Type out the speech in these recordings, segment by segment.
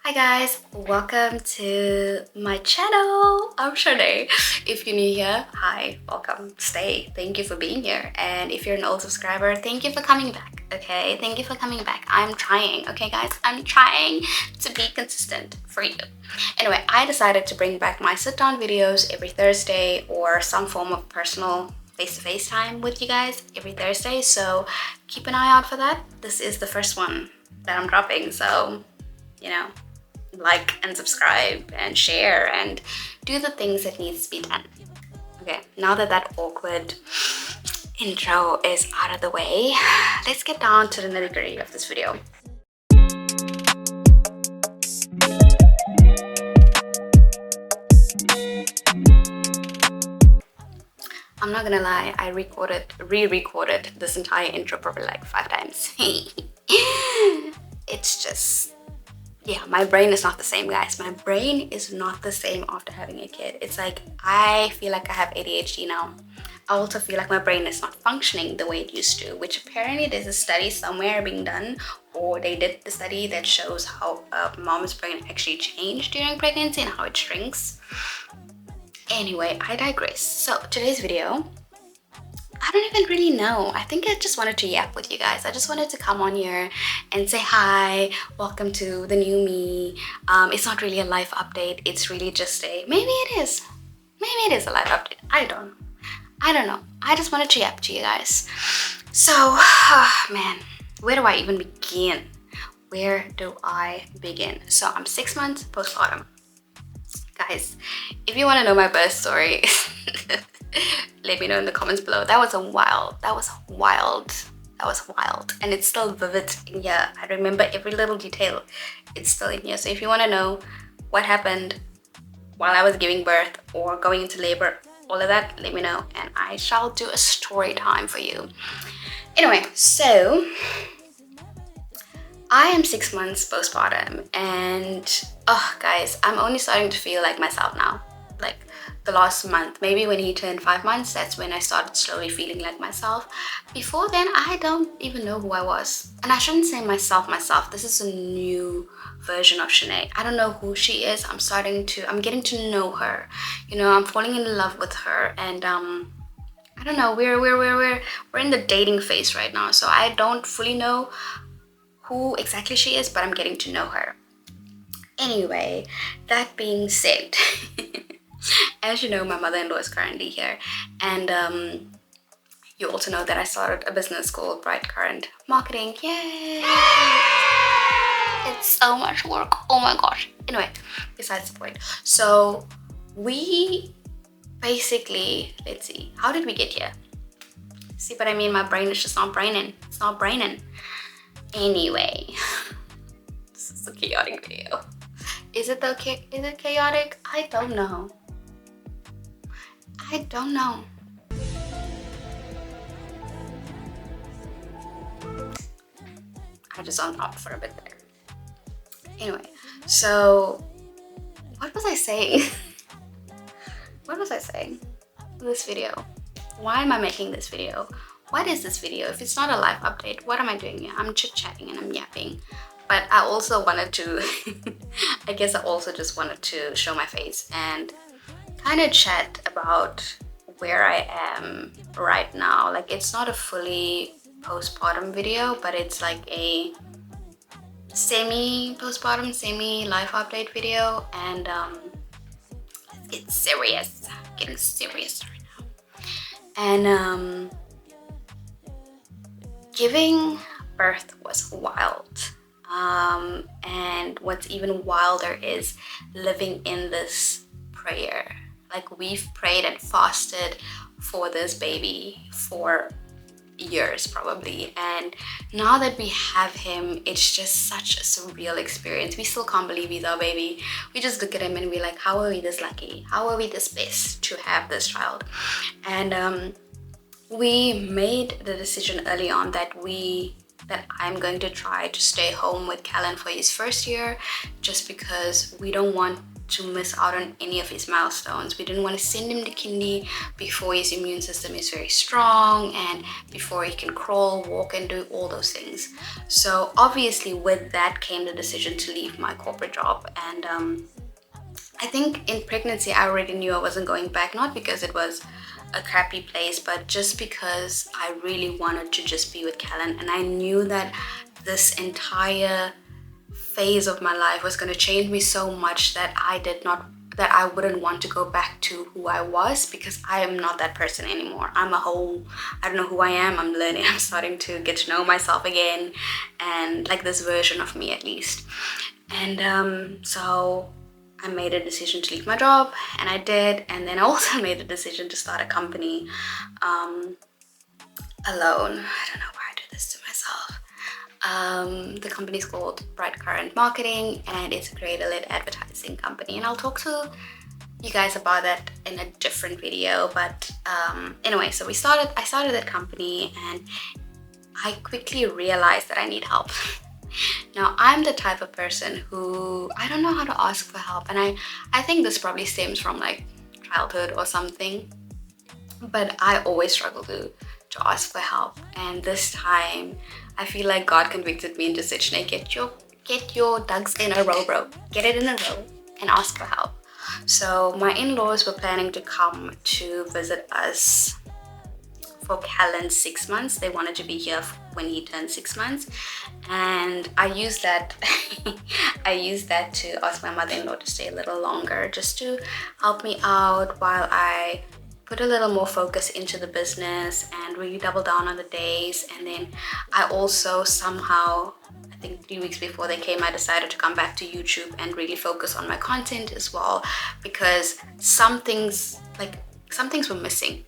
Hi guys, welcome to my channel. I'm Shanae. If you're new here, hi, welcome, stay. Thank you for being here. And if you're an old subscriber, thank you for coming back, okay? Thank you for coming back. I'm trying, okay guys? I'm trying to be consistent for you. Anyway, I decided to bring back my sit-down videos every Thursday or some form of personal face-to-face time with you guys every Thursday. So keep an eye out for that. This is the first one that I'm dropping, so, you know, like and subscribe and share and do the things that needs to be done. Okay, now that awkward intro is out of the way, let's get down to the nitty-gritty of this video. I'm not gonna lie, I re-recorded this entire intro probably like 5 times. It's just, yeah, my brain is not the same, guys. My brain is not the same after having a kid. It's like, I feel like I have ADHD now. I also feel like my brain is not functioning the way it used to, which apparently there's a study somewhere being done, or they did the study that shows how a mom's brain actually changed during pregnancy and how it shrinks. Anyway, I digress. So today's video, I don't even really know. I think I just wanted to yap with you guys. I just wanted to come on here and say hi, welcome to the new me. It's not really a life update. It's really just maybe it is a life update. I don't know. I just wanted to yap to you guys. So, man, where do I even begin? Where do I begin? So I'm 6 months postpartum. Guys, if you want to know my birth story, let me know in the comments below. That was wild, and it's still vivid in here. I remember every little detail. It's still in here. So if you want to know what happened while I was giving birth or going into labor, all of that, let me know, and I shall do a story time for you. Anyway, so I am 6 months postpartum, and oh guys, I'm only starting to feel like myself now. Like the last month, maybe when he turned 5 months, that's when I started slowly feeling like myself. Before then, I don't even know who I was. And I shouldn't say myself. This is a new version of Shanae. I don't know who she is. I'm getting to know her. You know, I'm falling in love with her, and I don't know, we're in the dating phase right now, so I don't fully know who exactly she is, but I'm getting to know her. Anyway, that being said, as you know, my mother-in-law is currently here, and you also know that I started a business called Bright Current Marketing. Yay! It's so much work, oh my gosh. Anyway, besides the point. So we basically, let's see, how did we get here? See what I mean? My brain is just not braining. It's not braining. Anyway, this is a chaotic video. Is it chaotic? I don't know. I just unwrapped for a bit there. Anyway, so what was I saying? This video. Why am I making this video? What is this video? If it's not a life update, what am I doing here? I'm chit-chatting and I'm yapping. But I also wanted to, I guess I also just wanted to show my face and kind of chat about where I am right now. Like, it's not a fully postpartum video, but it's like a semi-postpartum, semi-life update video. And let's get serious. Getting serious right now. And giving birth was wild. And what's even wilder is living in this prayer. Like, we've prayed and fasted for this baby for years probably, and now that we have him, it's just such a surreal experience. We still can't believe he's our baby. We just look at him and we're like, how are we this lucky? How are we this blessed to have this child? And we made the decision early on that I'm going to try to stay home with Callan for his first year, just because we don't want to miss out on any of his milestones. We didn't want to send him to kindy before his immune system is very strong and before he can crawl, walk, and do all those things. So obviously with that came the decision to leave my corporate job. And I think in pregnancy I already knew I wasn't going back, not because it was a crappy place, but just because I really wanted to just be with Callan. And I knew that this entire phase of my life was going to change me so much that I wouldn't want to go back to who I was, because I am not that person anymore. I don't know who I am. I'm learning. I'm starting to get to know myself again, and like this version of me at least. And so I made a decision to leave my job, and I did. And then I also made a decision to start a company alone. I don't know why I do this to myself. The company is called Bright Current Marketing, and it's a creator-led advertising company. And I'll talk to you guys about that in a different video. But anyway, so I started that company, and I quickly realized that I need help. Now, I'm the type of person who I don't know how to ask for help, and I think this probably stems from like childhood or something, but I always struggle to ask for help. And this time I feel like God convicted me and just said, Sinead, get your ducks in a row, bro. Get it in a row and ask for help. So my in-laws were planning to come to visit us for Callan's 6 months. They wanted to be here when he turned 6 months, and I used that to ask my mother-in-law to stay a little longer, just to help me out while I put a little more focus into the business and really double down on the days. And then I also somehow, I think 3 weeks before they came, I decided to come back to YouTube and really focus on my content as well, because some things were missing.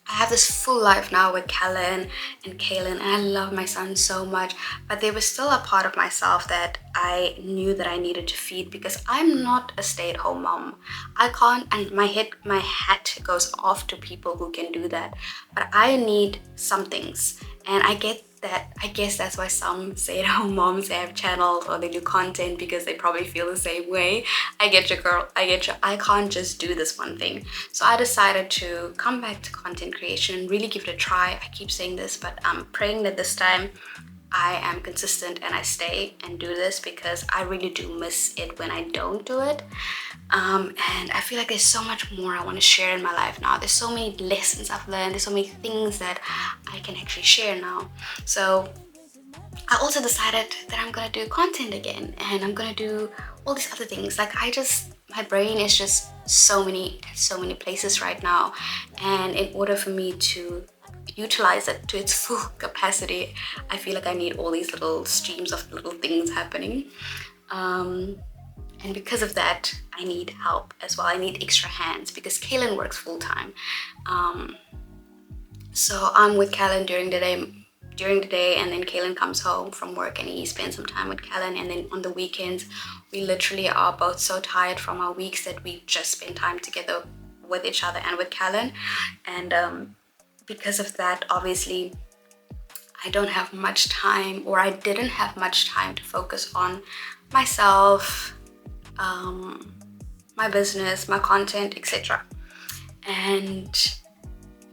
I have this full life now with Callan and Kaylin, and I love my son so much, but there was still a part of myself that I knew that I needed to feed, because I'm not a stay-at-home mom. I can't, and my hat goes off to people who can do that, but I need some things. And I guess that's why some stay-at-home moms, they have channels or they do content, because they probably feel the same way. I get you, girl. I get you. I can't just do this one thing. So I decided to come back to content creation and really give it a try. I keep saying this, but I'm praying that this time I am consistent and I stay and do this, because I really do miss it when I don't do it. And I feel like there's so much more I want to share in my life now. There's so many lessons I've learned. There's so many things that I can actually share now. So I also decided that I'm gonna do content again, and I'm gonna do all these other things. Like my brain is just so many places right now, and in order for me to utilize it to its full capacity, I feel like I need all these little streams of little things happening. And because of that, I need help as well. I need extra hands, because Kaylin works full-time. So I'm with Callan during the day, and then Kaylin comes home from work and he spends some time with Callan. And then on the weekends, we literally are both so tired from our weeks that we just spend time together with each other and with Callan. And because of that, obviously, I don't have much time, or I didn't have much time to focus on myself, my business, my content, etc. And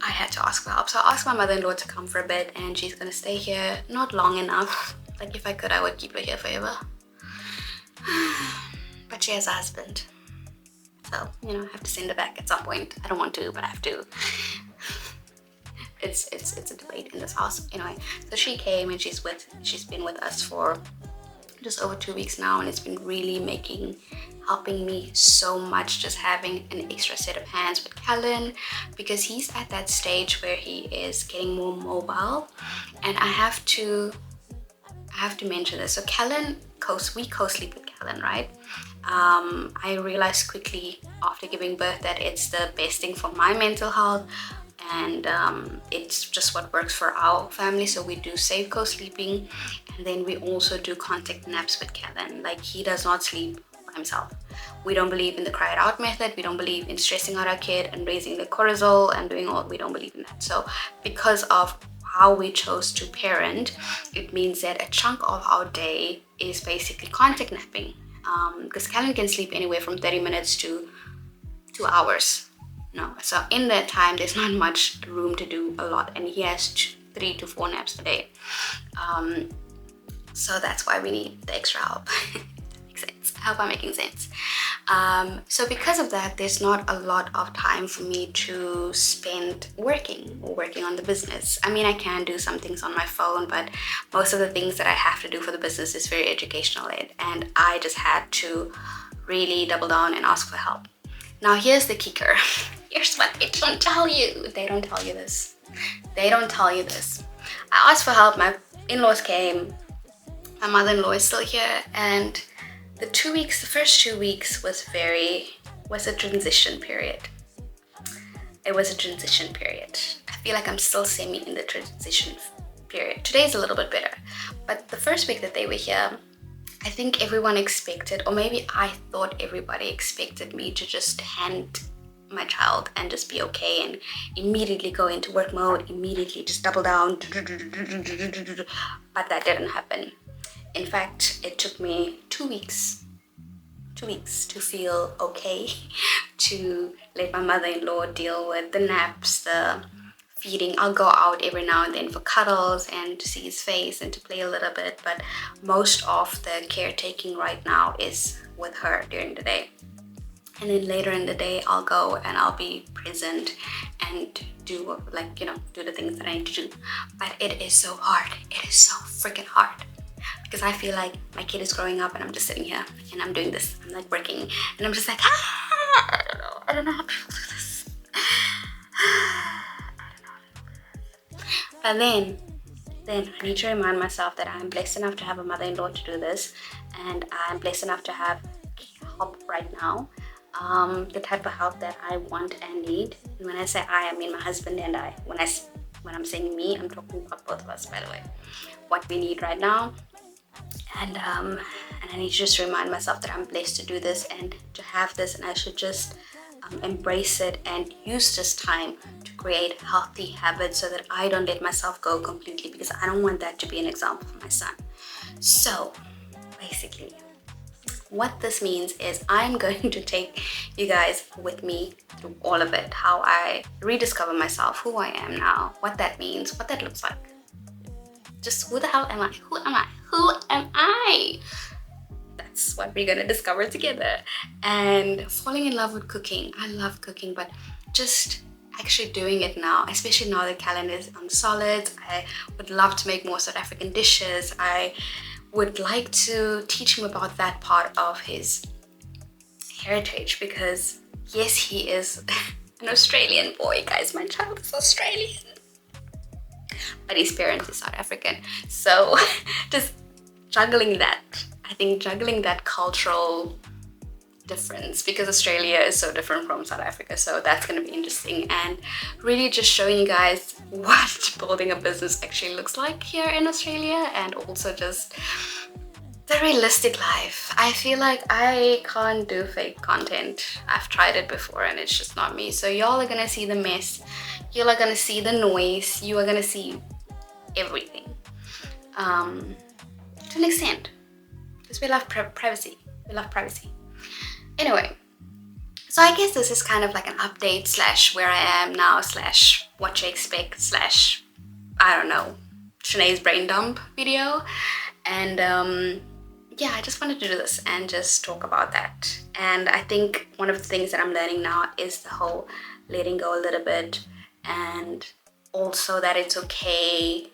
I had to ask for help. So I asked my mother-in-law to come for a bit, and she's gonna stay here not long enough. Like, if I could, I would keep her here forever. But she has a husband, so I have to send her back at some point. I don't want to, but I have to. It's a debate in this house. Anyway, so she came, and she's been with us for just over 2 weeks now, and it's been really helping me so much, just having an extra set of hands with Callan, because he's at that stage where he is getting more mobile. And I have to mention this. So Callan, we co-sleep with Callan, right? I realized quickly after giving birth that it's the best thing for my mental health, and it's just what works for our family. So we do safe co-sleeping, and then we also do contact naps with Callan. Like, he does not sleep by himself. We don't believe in the cry it out method. We don't believe in stressing out our kid and raising the cortisol and we don't believe in that. So because of how we chose to parent, it means that a chunk of our day is basically contact napping. because Callan can sleep anywhere from 30 minutes to 2 hours. No, so in that time, there's not much room to do a lot, and he has 3 to 4 naps a day. So that's why we need the extra help. Makes sense. I hope I'm making sense. So because of that, there's not a lot of time for me to spend working on the business. I mean, I can do some things on my phone, but most of the things that I have to do for the business is very educational led, and I just had to really double down and ask for help. Now here's the kicker. Here's what they don't tell you. They don't tell you this. They don't tell you this. I asked for help. My in-laws came. My mother-in-law is still here, and the first 2 weeks was a transition period. It was a transition period. I feel like I'm still semi in the transition period. Today's a little bit better, but the first week that they were here, I think everyone expected, or maybe I thought everybody expected me to just hand my child and just be okay and immediately go into work mode, immediately just double down. But that didn't happen. In fact, it took me 2 weeks to feel okay, to let my mother-in-law deal with the naps, the feeding. I'll go out every now and then for cuddles and to see his face and to play a little bit, but most of the caretaking right now is with her during the day. And then later in the day, I'll go and I'll be present and do the things that I need to do. But it is so hard. It is so freaking hard. Because I feel like my kid is growing up and I'm just sitting here and I'm doing this. I'm like working and I'm just like, I don't know how people do this. But then I need to remind myself that I'm blessed enough to have a mother-in-law to do this, and I'm blessed enough to have help right now, the type of help that I want and need. And when I say I mean my husband and I. When I'm saying me, I'm talking about both of us, by the way. What we need right now, and I need to just remind myself that I'm blessed to do this and to have this, and I should just embrace it and use this time to create healthy habits so that I don't let myself go completely, because I don't want that to be an example for my son. So basically what this means is I'm going to take you guys with me through all of it, how I rediscover myself, who I am now, what that means, what that looks like. Just who the hell am I? Who am I? Who am I? That's what we're gonna discover together. And falling in love with cooking. I love cooking, but just actually doing it now, especially now that Callan is on solids. I would love to make more South African dishes. I would like to teach him about that part of his heritage, because yes, he is an Australian boy, guys. My child is Australian, but his parents are South African. So just juggling that. I think juggling that cultural difference, because Australia is so different from South Africa, so that's going to be interesting, and really just showing you guys what building a business actually looks like here in Australia, and also just the realistic life. I feel like I can't do fake content. I've tried it before and it's just not me. So y'all are gonna see the mess, y'all are gonna see the noise, you are gonna see everything to an extent, because we love privacy. Anyway, so I guess this is kind of like an update slash where I am now slash what to expect slash, I don't know, Shanae's brain dump video. And yeah, I just wanted to do this and just talk about that. And I think one of the things that I'm learning now is the whole letting go a little bit, and also that it's okay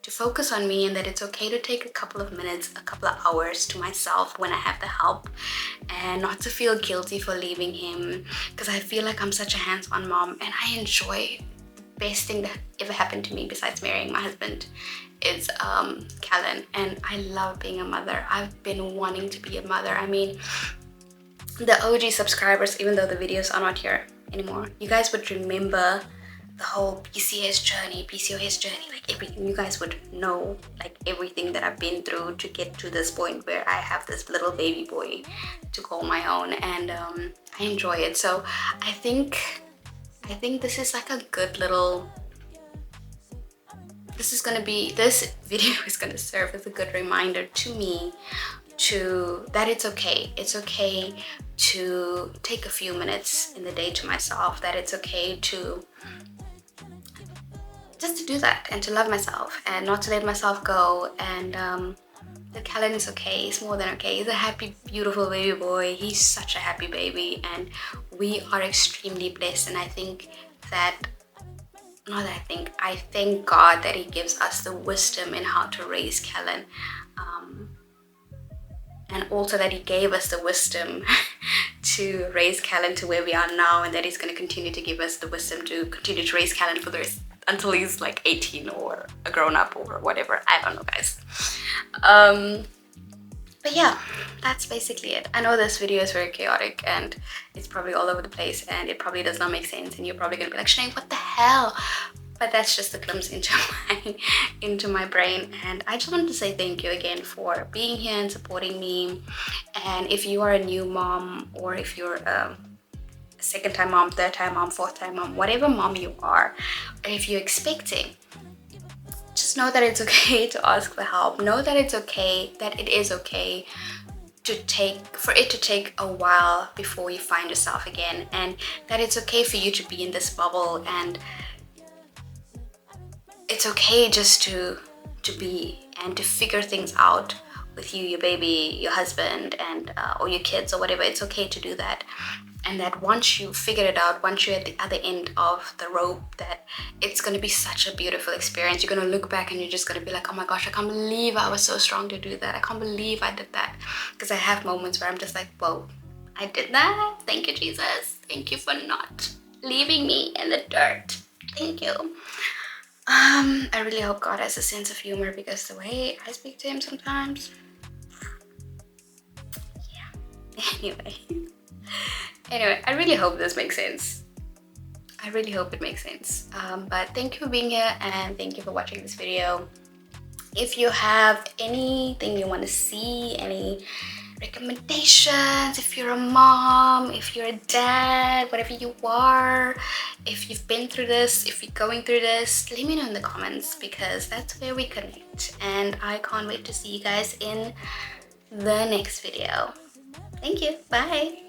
to focus on me, and that it's okay to take a couple of minutes, a couple of hours to myself when I have the help, and not to feel guilty for leaving him, because I feel like I'm such a hands-on mom, and I enjoy the best thing that ever happened to me besides marrying my husband is Callan, and I love being a mother. I've been wanting to be a mother. I mean, the OG subscribers, even though the videos are not here anymore, you guys would remember the whole PCOS journey, like everything. You guys would know like everything that I've been through to get to this point where I have this little baby boy to call my own, and I enjoy it. So I think this is like a good little, this video is gonna serve as a good reminder to me that it's okay. It's okay to take a few minutes in the day to myself, that it's okay to just to do that and to love myself and not to let myself go. And that Callan is okay. He's more than okay. He's a happy, beautiful baby boy. He's such a happy baby, and we are extremely blessed. And I think that, not that I thank God that He gives us the wisdom in how to raise Callan, and also that He gave us the wisdom to raise Callan to where we are now, and that He's going to continue to give us the wisdom to continue to raise Callan for the rest until he's like 18 or a grown-up or whatever. I don't know, guys. But yeah, that's basically it. I know this video is very chaotic and it's probably all over the place and it probably does not make sense, and you're probably gonna be like, Shanae, what the hell? But that's just a glimpse into my brain. And I just wanted to say thank you again for being here and supporting me. And if you are a new mom, or if you're a second time mom, third time mom, fourth time mom, whatever mom you are, or if you're expecting, just know that it's okay to ask for help. Know that it's okay, that it is okay for it to take a while before you find yourself again, and that it's okay for you to be in this bubble, and it's okay just to be and to figure things out with you, your baby, your husband, and or your kids or whatever. It's okay to do that. And that once you figure it out, once you're at the other end of the rope, that it's going to be such a beautiful experience. You're going to look back and you're just going to be like, oh my gosh, I can't believe I was so strong to do that. I can't believe I did that. Because I have moments where I'm just like, whoa, I did that. Thank you, Jesus. Thank you for not leaving me in the dirt. Thank you. I really hope God has a sense of humor, because the way I speak to Him sometimes, yeah. Anyway, I really hope this makes sense. I really hope it makes sense. But thank you for being here, and thank you for watching this video. If you have anything you want to see, any recommendations, if you're a mom, if you're a dad, whatever you are, if you've been through this, if you're going through this, let me know in the comments, because that's where we connect. And I can't wait to see you guys in the next video. Thank you. Bye.